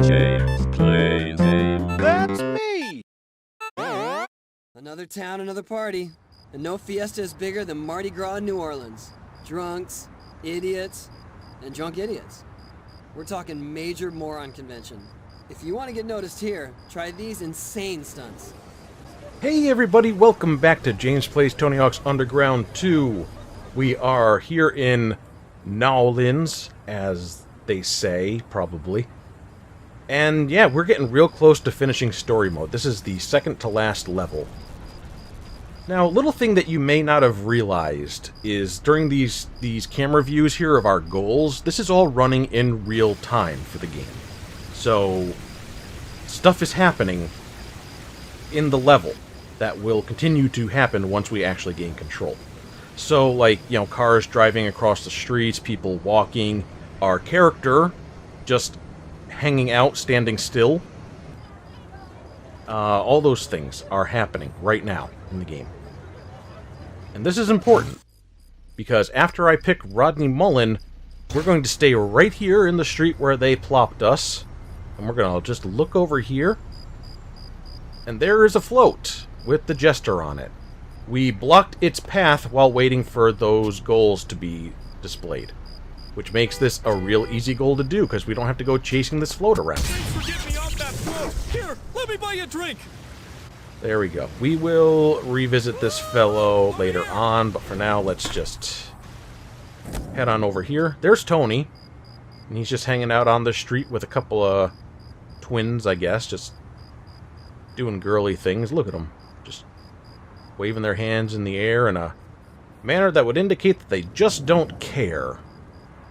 James Plays Games. That's me! Another town, another party. And no fiesta is bigger than Mardi Gras in New Orleans. Drunks, idiots, and drunk idiots. We're talking major moron convention. If you want to get noticed here, try these insane stunts. Hey everybody, welcome back to James Plays Tony Hawk's Underground 2. We are here in Nowlins, as they say, probably. And yeah, we're getting real close to finishing story mode. This is the second to last level. Now, a little thing that you may not have realized is during these camera views here of our goals, this is all running in real time for the game. So, stuff is happening in the level that will continue to happen once we actually gain control. So, like, you know, cars driving across the streets, people walking, our character just hanging out, standing still. All those things are happening right now in the game. And this is important, because after I pick Rodney Mullen, we're going to stay right here in the street where they plopped us, and we're going to just look over here, and there is a float with the Jester on it. We blocked its path while waiting for those goals to be displayed, which makes this a real easy goal to do, because we don't have to go chasing this float around. Thanks for getting me off that float! Here, let me buy you a drink! There we go. We will revisit this fellow later on, but for now, let's just head on over here. There's Tony, and he's just hanging out on the street with a couple of twins, I guess, just doing girly things. Look at them, just waving their hands in the air in a manner that would indicate that they just don't care.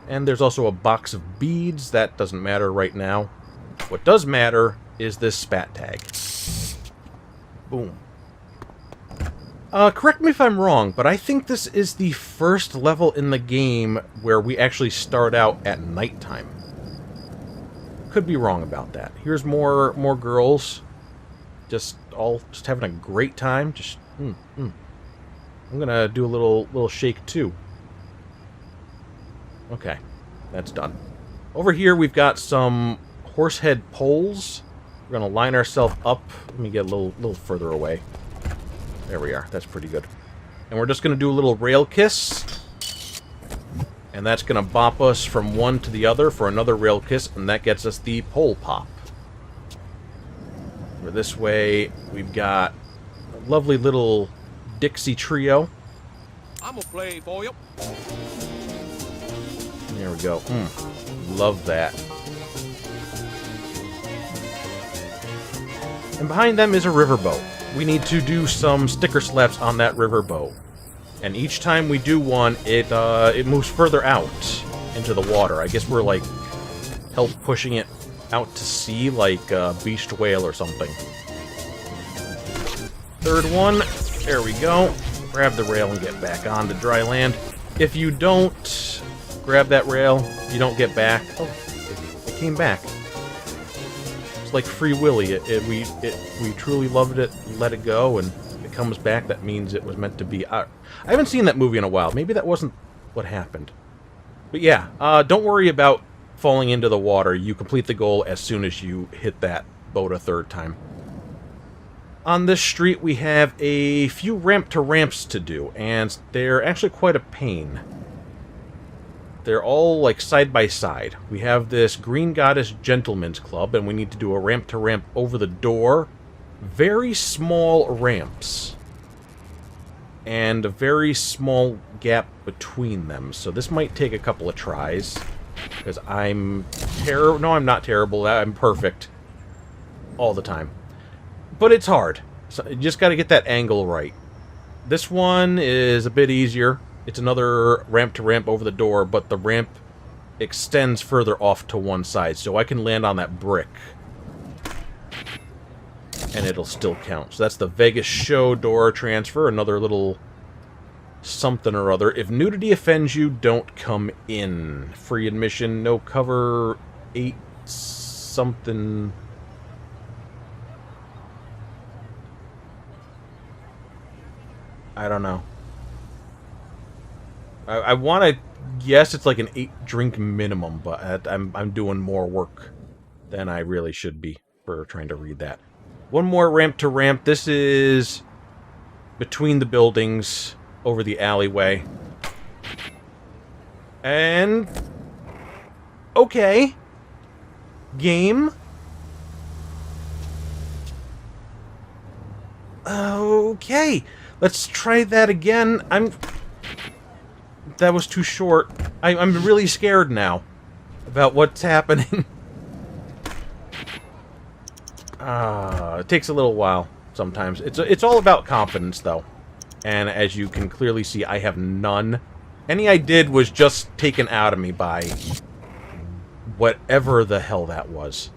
And there's also a box of beads. That doesn't matter right now. What does matter is this spat tag. Boom. Correct me if I'm wrong, but I think this is the first level in the game where we actually start out at nighttime. Could be wrong about that. Here's more girls, just having a great time. Just I'm gonna do a little shake too. Okay, that's done. Over here we've got some horsehead poles. We're going to line ourselves up. Let me get a little further away. There we are. That's pretty good. And we're just going to do a little rail kiss. And that's going to bop us from one to the other for another rail kiss, and that gets us the pole pop. Over this way, we've got a lovely little Dixie trio. I'm gonna play for you. There we go. Love that. And behind them is a riverboat. We need to do some sticker slaps on that riverboat. And each time we do one, it moves further out into the water. I guess we're, like, help pushing it out to sea like a beached whale or something. Third one. There we go. Grab the rail and get back on to dry land. If you don't grab that rail, you don't get back. Oh, it came back. It's like Free Willy. We truly loved it, let it go, and if it comes back, that means it was meant to be. I haven't seen that movie in a while. Maybe that wasn't what happened. But yeah, don't worry about falling into the water. You complete the goal as soon as you hit that boat a third time. On this street, we have a few ramp-to-ramps to do, and they're actually quite a pain. They're all, like, side by side. We have this Green Goddess Gentlemen's Club, and we need to do a ramp-to-ramp over the door. Very small ramps. And a very small gap between them. So this might take a couple of tries. Because I'm terrible. No, I'm not terrible. I'm perfect. All the time. But it's hard. So you just got to get that angle right. This one is a bit easier. It's another ramp-to-ramp over the door, but the ramp extends further off to one side, so I can land on that brick. And it'll still count. So that's the Vegas show door transfer, another little something or other. If nudity offends you, don't come in. Free admission, no cover, 8 something. I don't know. I want to guess it's like an 8 drink minimum, but I'm doing more work than I really should be for trying to read that. One more ramp to ramp. This is between the buildings over the alleyway. And... okay. Game. Okay. Let's try that again. That was too short. I'm really scared now about what's happening. It takes a little while sometimes. It's all about confidence, though. And as you can clearly see, I have none. Any I did was just taken out of me by whatever the hell that was.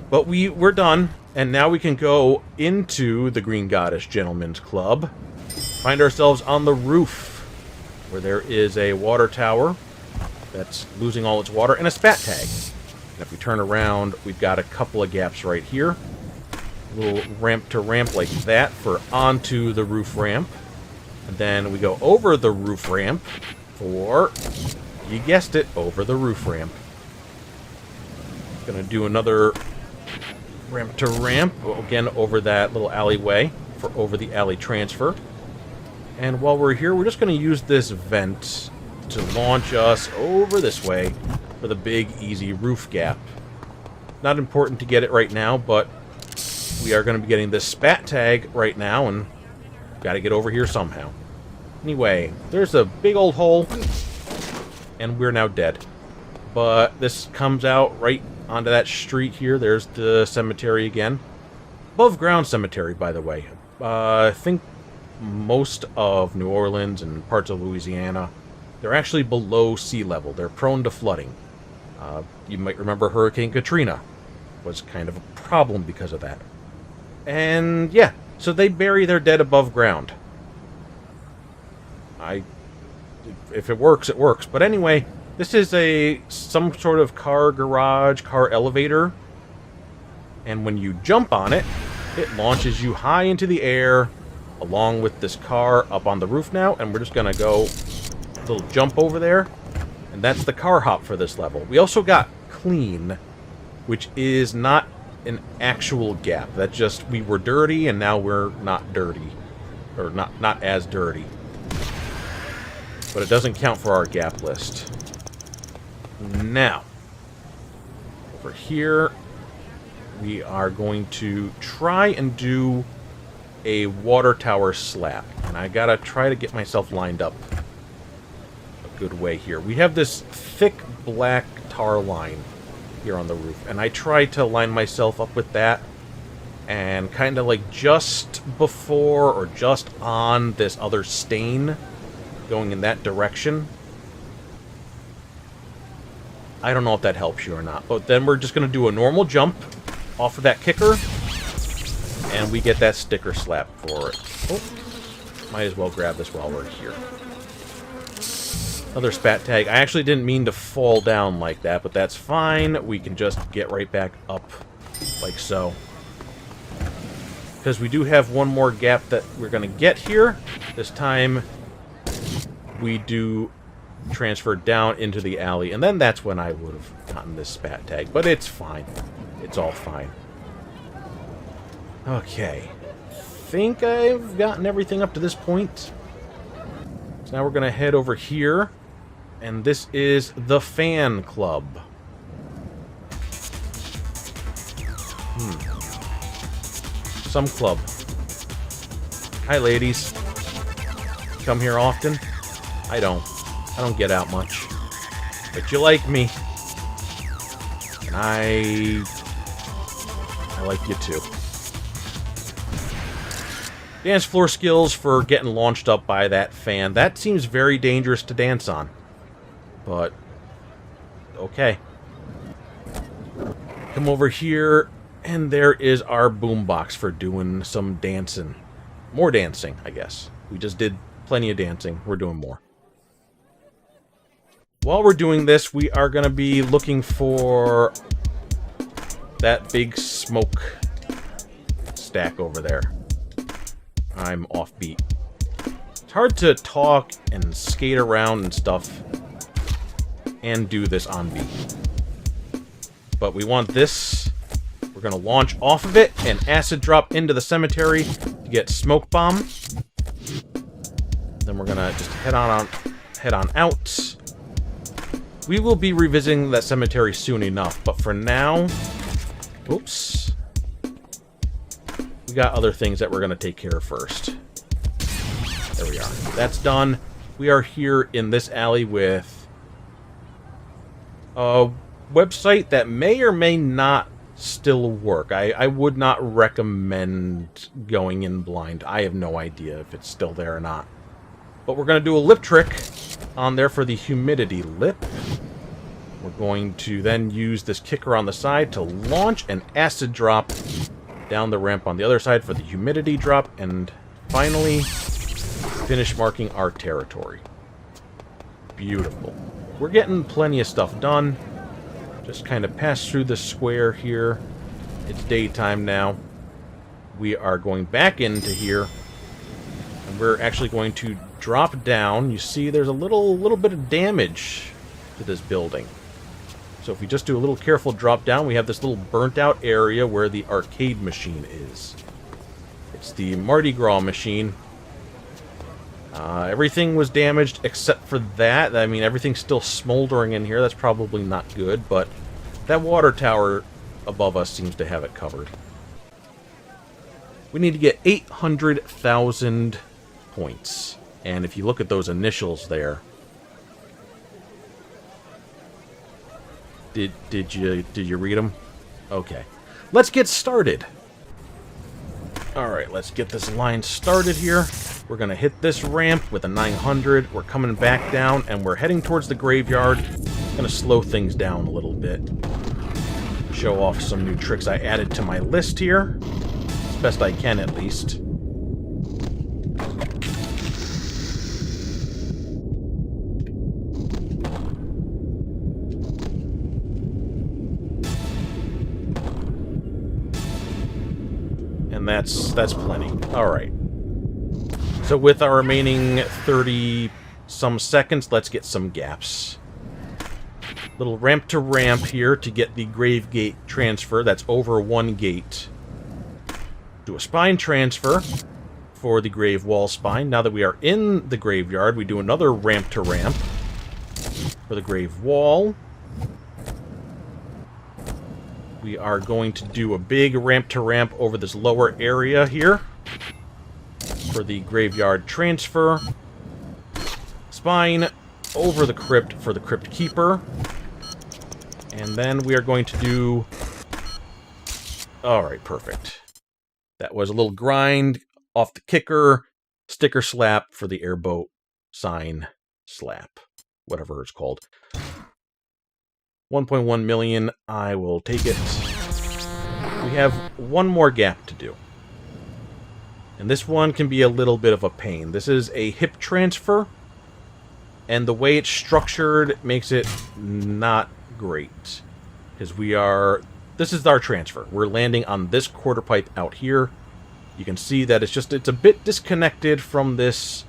But we're done, and now we can go into the Green Goddess Gentlemen's Club. Find ourselves on the roof, where there is a water tower that's losing all its water, and a spat tag. And if we turn around, we've got a couple of gaps right here. A little ramp to ramp like that for onto the roof ramp. And then we go over the roof ramp for, you guessed it, over the roof ramp. Gonna do another ramp to ramp, again over that little alleyway for over the alley transfer. And while we're here, we're just going to use this vent to launch us over this way for the big, easy roof gap. Not important to get it right now, but we are going to be getting this spat tag right now, and got to get over here somehow. Anyway, there's a big old hole, and we're now dead. But this comes out right onto that street here. There's the cemetery again. Above ground cemetery, by the way. I think most of New Orleans and parts of Louisiana, they're actually below sea level. They're prone to flooding. You might remember Hurricane Katrina was kind of a problem because of that. And yeah, so they bury their dead above ground. If it works, it works. But anyway, this is some sort of car garage, car elevator. And when you jump on it, it launches you high into the air, along with this car up on the roof now. And we're just going to go a little jump over there. And that's the car hop for this level. We also got clean, which is not an actual gap. That's just, we were dirty, and now we're not dirty. Or not as dirty. But it doesn't count for our gap list. Now, over here, we are going to try and do a water tower slap. And I gotta try to get myself lined up a good way here. We have this thick black tar line here on the roof. And I try to line myself up with that. And kind of like just before or just on this other stain, going in that direction. I don't know if that helps you or not. But then we're just going to do a normal jump off of that kicker. And we get that sticker slap for it. Oh, might as well grab this while we're here. Another spat tag. I actually didn't mean to fall down like that, but that's fine. We can just get right back up like so. Because we do have one more gap that we're going to get here. This time we do transfer down into the alley, and then that's when I would have gotten this spat tag. But it's fine. It's all fine. Okay. Think I've gotten everything up to this point. So now we're going to head over here, and this is the fan club. Some club. Hi, ladies. Come here often? I don't get out much. But you like me. And I like you too. Dance floor skills for getting launched up by that fan. That seems very dangerous to dance on. But, okay. Come over here, and there is our boombox for doing some dancing. More dancing, I guess. We just did plenty of dancing. We're doing more. While we're doing this, we are going to be looking for that big smoke stack over there. I'm offbeat. It's hard to talk and skate around and stuff and do this on beat. but we want this. We're going to launch off of it and acid drop into the cemetery to get smoke bomb. Then we're going to just head on out. We will be revisiting that cemetery soon enough, but for now... Oops. We got other things that we're going to take care of first. There we are. That's done. We are here in this alley with a website that may or may not still work. I would not recommend going in blind. I have no idea if it's still there or not. But we're going to do a lip trick on there for the humidity lip. We're going to then use this kicker on the side to launch an acid drop down the ramp on the other side for the humidity drop, and finally finish marking our territory. Beautiful. We're getting plenty of stuff done. Just kind of pass through the square here. It's daytime now. We are going back into here, and we're actually going to drop down. You see there's a little bit of damage to this building. So if we just do a little careful drop down, we have this little burnt out area where the arcade machine is. It's the Mardi Gras machine. Everything was damaged except for that. I mean, everything's still smoldering in here. That's probably not good, but that water tower above us seems to have it covered. We need to get 800,000 points. And if you look at those initials there, did you read them? Okay. Let's get started. Alright, let's get this line started here. We're going to hit this ramp with a 900. We're coming back down, and we're heading towards the graveyard. Going to slow things down a little bit. Show off some new tricks I added to my list here. As best I can, at least. And that's plenty. Alright. So with our remaining 30-some seconds, let's get some gaps. Little ramp to ramp here to get the grave gate transfer. That's over one gate. Do a spine transfer for the grave wall spine. Now that we are in the graveyard, we do another ramp to ramp for the grave wall. We are going to do a big ramp to ramp over this lower area here for the graveyard transfer. Spine over the crypt for the crypt keeper. And then we are going to do... Alright, perfect. That was a little grind off the kicker. Sticker slap for the airboat sign slap. Whatever it's called. 1.1 million. I will take it. We have one more gap to do. And this one can be a little bit of a pain. This is a hip transfer. And the way it's structured makes it not great. Because we are... This is our transfer. We're landing on this quarter pipe out here. You can see that it's a bit disconnected from this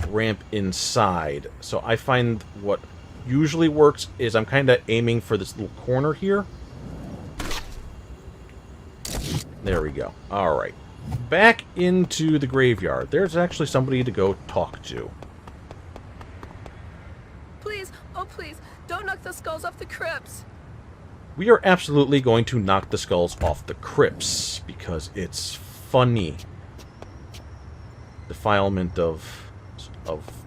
ramp inside. So I find what usually works is I'm kind of aiming for this little corner here. There we go. Alright. Back into the graveyard. There's actually somebody to go talk to. Please, oh please, don't knock the skulls off the crypts. We are absolutely going to knock the skulls off the crypts, because it's funny. Defilement of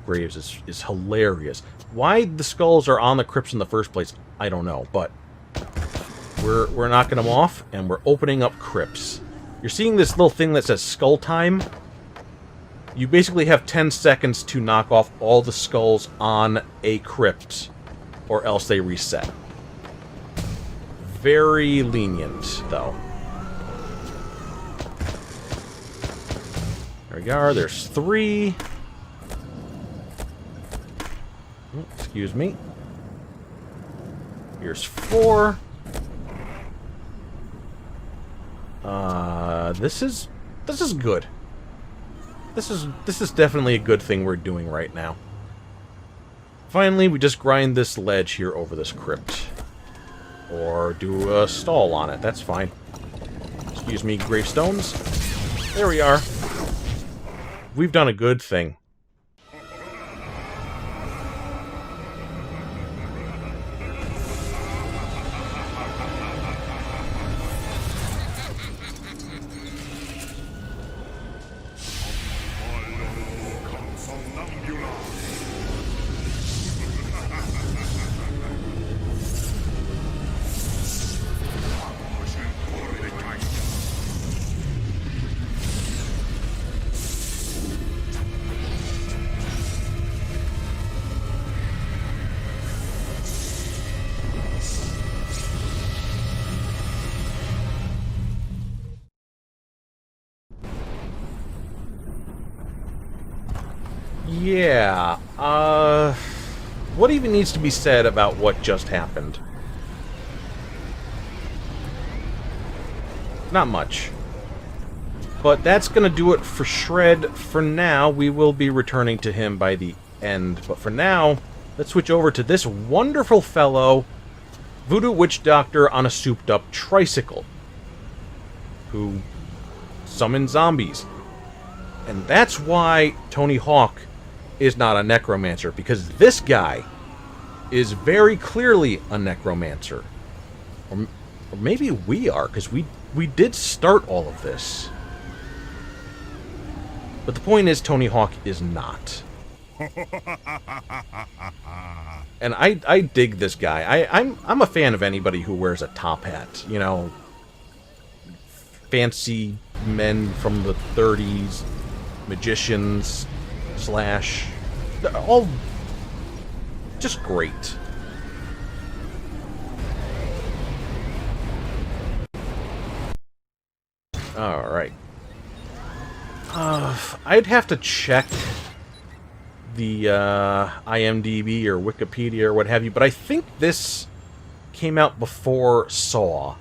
graves is hilarious. Why the skulls are on the crypts in the first place, I don't know, but we're knocking them off, and we're opening up crypts. You're seeing this little thing that says skull time. You basically have 10 seconds to knock off all the skulls on a crypt, or else they reset. Very lenient, though. There we are. There's 3. Oh, excuse me. Here's 4. This is good. This is definitely a good thing we're doing right now. Finally, we just grind this ledge here over this crypt. Or do a stall on it. That's fine. Excuse me, gravestones. There we are. We've done a good thing. Yeah, what even needs to be said about what just happened? Not much. But that's gonna do it for Shred for now. We will be returning to him by the end. But for now, let's switch over to this wonderful fellow, Voodoo Witch Doctor on a souped-up tricycle, who summons zombies. And that's why Tony Hawk is not a necromancer, because this guy is very clearly a necromancer. Or maybe we are, because we did start all of this. But the point is, Tony Hawk is not. And I dig this guy. I'm a fan of anybody who wears a top hat. You know, fancy men from the 30s, magicians, Slash. They're all just great. Alright. I'd have to check the IMDb or Wikipedia or what have you, but I think this came out before Saw.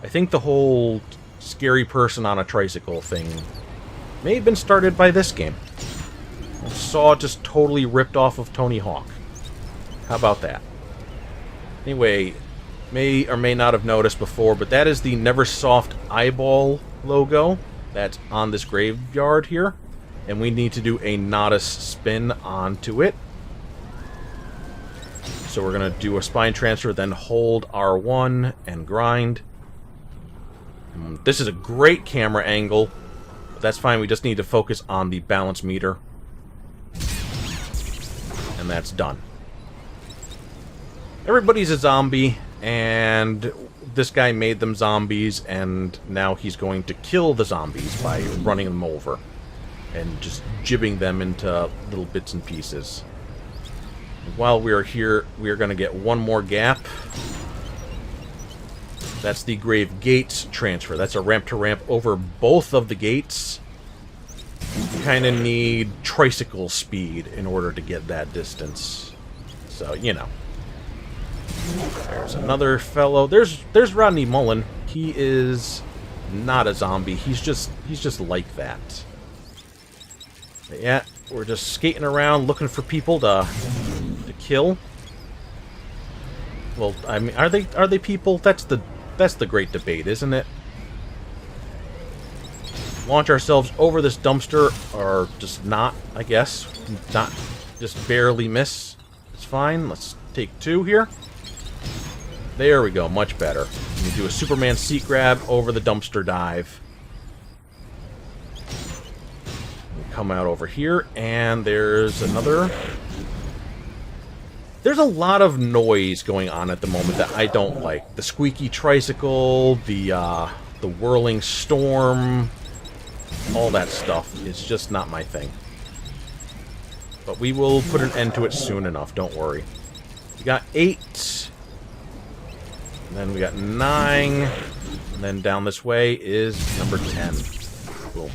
I think the whole scary person on a tricycle thing may have been started by this game. Saw just totally ripped off of Tony Hawk. How about that? Anyway, may or may not have noticed before, but that is the Neversoft eyeball logo that's on this graveyard here. And we need to do a Nodus spin onto it. So we're going to do a spine transfer, then hold R1 and grind. This is a great camera angle, but that's fine. We just need to focus on the balance meter. And that's done. Everybody's a zombie, and this guy made them zombies, and now he's going to kill the zombies by running them over and just jibbing them into little bits and pieces. While we are here, we are going to get one more gap. That's the Grave Gates transfer. That's a ramp-to-ramp over both of the gates. You kind of need tricycle speed in order to get that distance. So, you know. There's another fellow. There's Rodney Mullen. He is not a zombie. He's just like that. But yeah, we're just skating around looking for people to kill. Well, I mean, are they people? That's the great debate, isn't it? Launch ourselves over this dumpster, or just not, I guess. Not, just barely miss. It's fine. Let's take two here. There we go, much better. We do a Superman seat grab over the dumpster dive. We come out over here, and there's another. There's a lot of noise going on at the moment that I don't like. The squeaky tricycle, the whirling storm, all that stuff is just not my thing. But we will put an end to it soon enough, don't worry. We got 8. And then we got 9. And then down this way is number 10. Boom.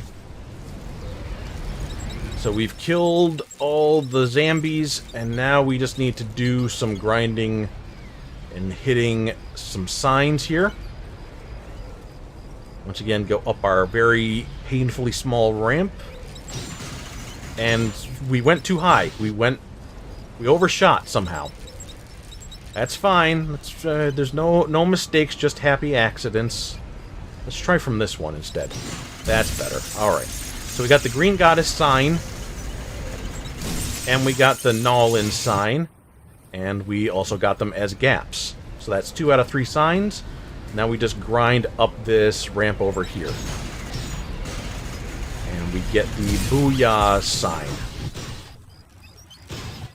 So we've killed all the zombies, and now we just need to do some grinding and hitting some signs here. Once again, go up our very painfully small ramp. And we went too high. We overshot somehow. That's fine. There's no mistakes, just happy accidents. Let's try from this one instead. That's better. Alright. So we got the Green Goddess sign. And we got the Nolin sign. And we also got them as gaps. So that's 2 out of 3 signs. Now we just grind up this ramp over here. And we get the Booyah sign.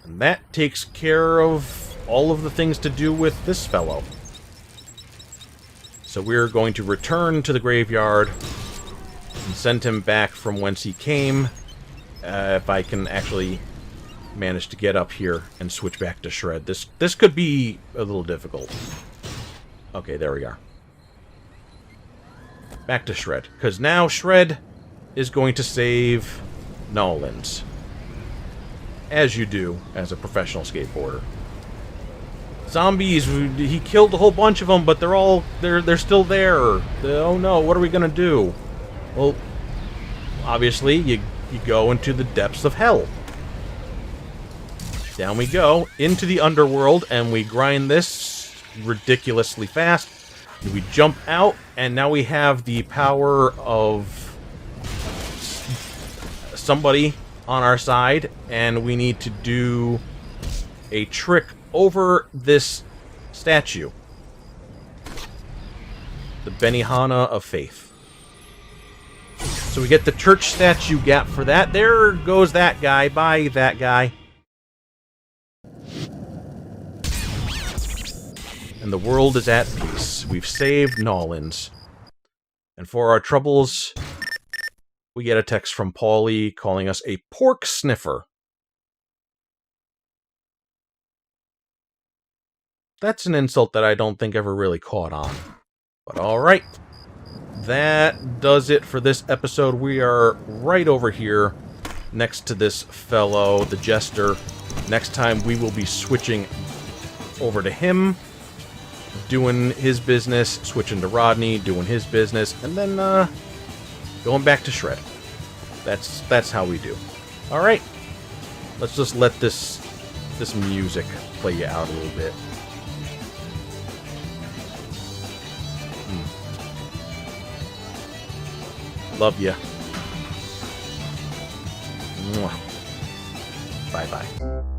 And that takes care of all of the things to do with this fellow. So we're going to return to the graveyard and send him back from whence he came. If I can actually manage to get up here and switch back to Shred. This could be a little difficult. Okay, there we are. Back to Shred. Because now Shred is going to save Nolans. As you do as a professional skateboarder. Zombies, he killed a whole bunch of them, but they're still there. Oh no, what are we gonna do? Well, obviously, you go into the depths of hell. Down we go, into the underworld, and we grind this ridiculously fast. We jump out, and now we have the power of somebody on our side, and we need to do a trick over this statue. The Benihana of Faith. So we get the church statue gap for that. There goes that guy. Bye, that guy. And the world is at peace. We've saved Nolans. And for our troubles, we get a text from Paulie calling us a pork sniffer. That's an insult that I don't think ever really caught on. But alright. That does it for this episode. We are right over here next to this fellow, the Jester. Next time we will be switching over to him, doing his business, switching to Rodney, doing his business, and then going back to Shred. That's how we do. Alright. Let's just let this music play you out a little bit. Love ya. Bye-bye.